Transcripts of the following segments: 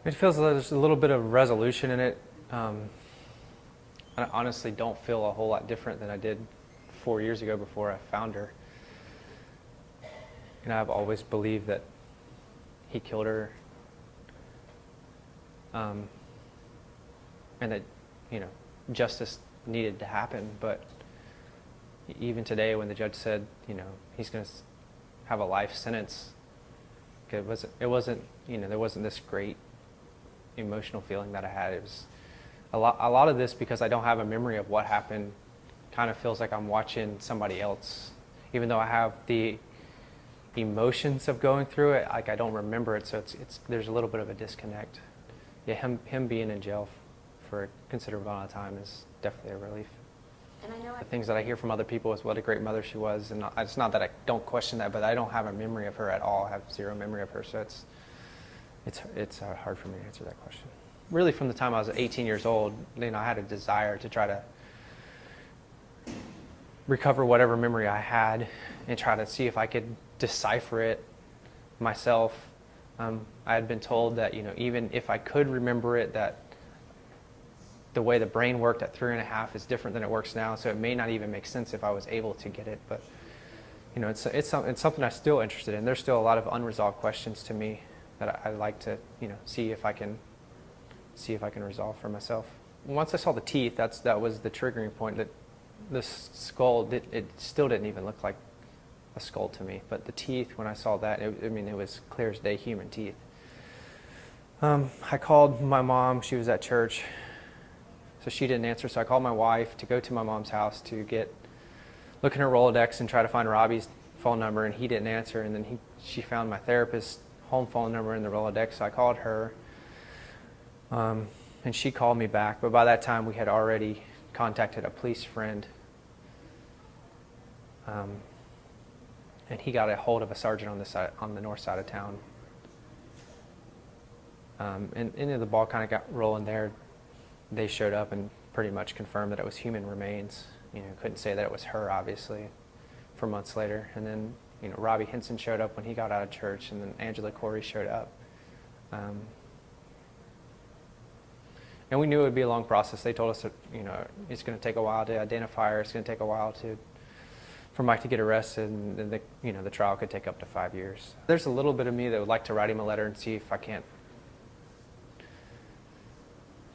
It feels like there's a little bit of resolution in it. I honestly don't feel a whole lot different than I did 4 years ago before I found her. And I've always believed that he killed her, and that, you know, justice needed to happen. But even today, when the judge said, you know, he's going to have a life sentence, it wasn't, you know, there wasn't this great emotional feeling that I had. It was a lot of this, because I don't have a memory of what happened, kind of feels like I'm watching somebody else, even though I have the emotions of going through it. Like, I don't remember it, so it's there's a little bit of a disconnect. Yeah, him being in jail for a considerable amount of time is definitely a relief. And I know The things that I hear from other people is what a great mother she was, and it's not that I don't question that, but I don't have a memory of her at all. I have zero memory of her, so it's hard for me to answer that question. Really, from the time I was 18 years old, you know, I had a desire to try to recover whatever memory I had and try to see if I could decipher it myself. I had been told that, you know, even if I could remember it, that the way the brain worked at 3.5 is different than it works now, so it may not even make sense if I was able to get it. But, you know, it's something I'm still interested in. There's still a lot of unresolved questions to me that I'd like to, you know, see if I can resolve for myself. Once I saw the teeth, that was the triggering point. That the skull, it still didn't even look like a skull to me. But the teeth, when I saw that, it was clear as day human teeth. I called my mom. She was at church, so she didn't answer. So I called my wife to go to my mom's house to look in her Rolodex and try to find Robbie's phone number, and he didn't answer. And then she found my therapist's home phone number in the Rolodex, so I called her. And she called me back, but by that time we had already contacted a police friend, and he got a hold of a sergeant on the north side of town. And the ball kind of got rolling there. They showed up and pretty much confirmed that it was human remains. You know, couldn't say that it was her, obviously, for months later. And then, you know, Robbie Henson showed up when he got out of church, and then Angela Corey showed up. And we knew it would be a long process. They told us that, you know, it's going to take a while to identify her. It's going to take a while for Mike to get arrested, and the trial could take up to 5 years. There's a little bit of me that would like to write him a letter and see if I can't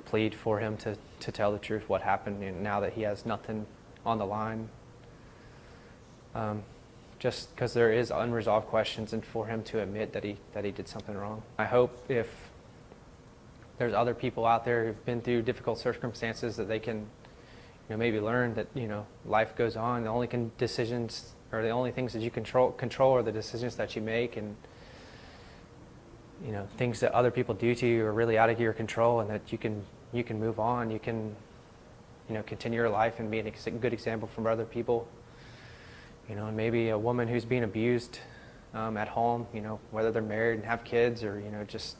plead for him to tell the truth, what happened, you know, now that he has nothing on the line. Just because there is unresolved questions, and for him to admit that he did something wrong. I hope if there's other people out there who've been through difficult circumstances, that they can, you know, maybe learn that, you know, life goes on. The only decisions, or the only things that you control are the decisions that you make, and, you know, things that other people do to you are really out of your control, and that you can move on. You can, you know, continue your life and be a good example for other people. You know, and maybe a woman who's being abused at home, you know, whether they're married and have kids, or, you know, just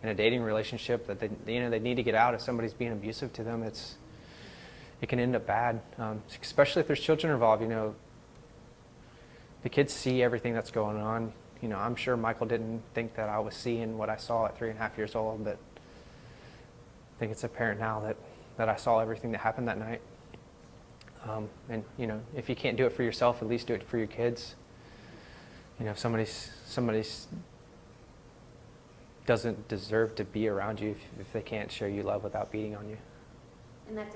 in a dating relationship, that they need to get out if somebody's being abusive to them. It can end up bad, especially if there's children involved. You know, the kids see everything that's going on. You know, I'm sure Michael didn't think that I was seeing what I saw at 3.5 years old, but I think it's apparent now that I saw everything that happened that night. And, you know, if you can't do it for yourself, at least do it for your kids. You know, if somebody's doesn't deserve to be around you if they can't show you love without beating on you. And that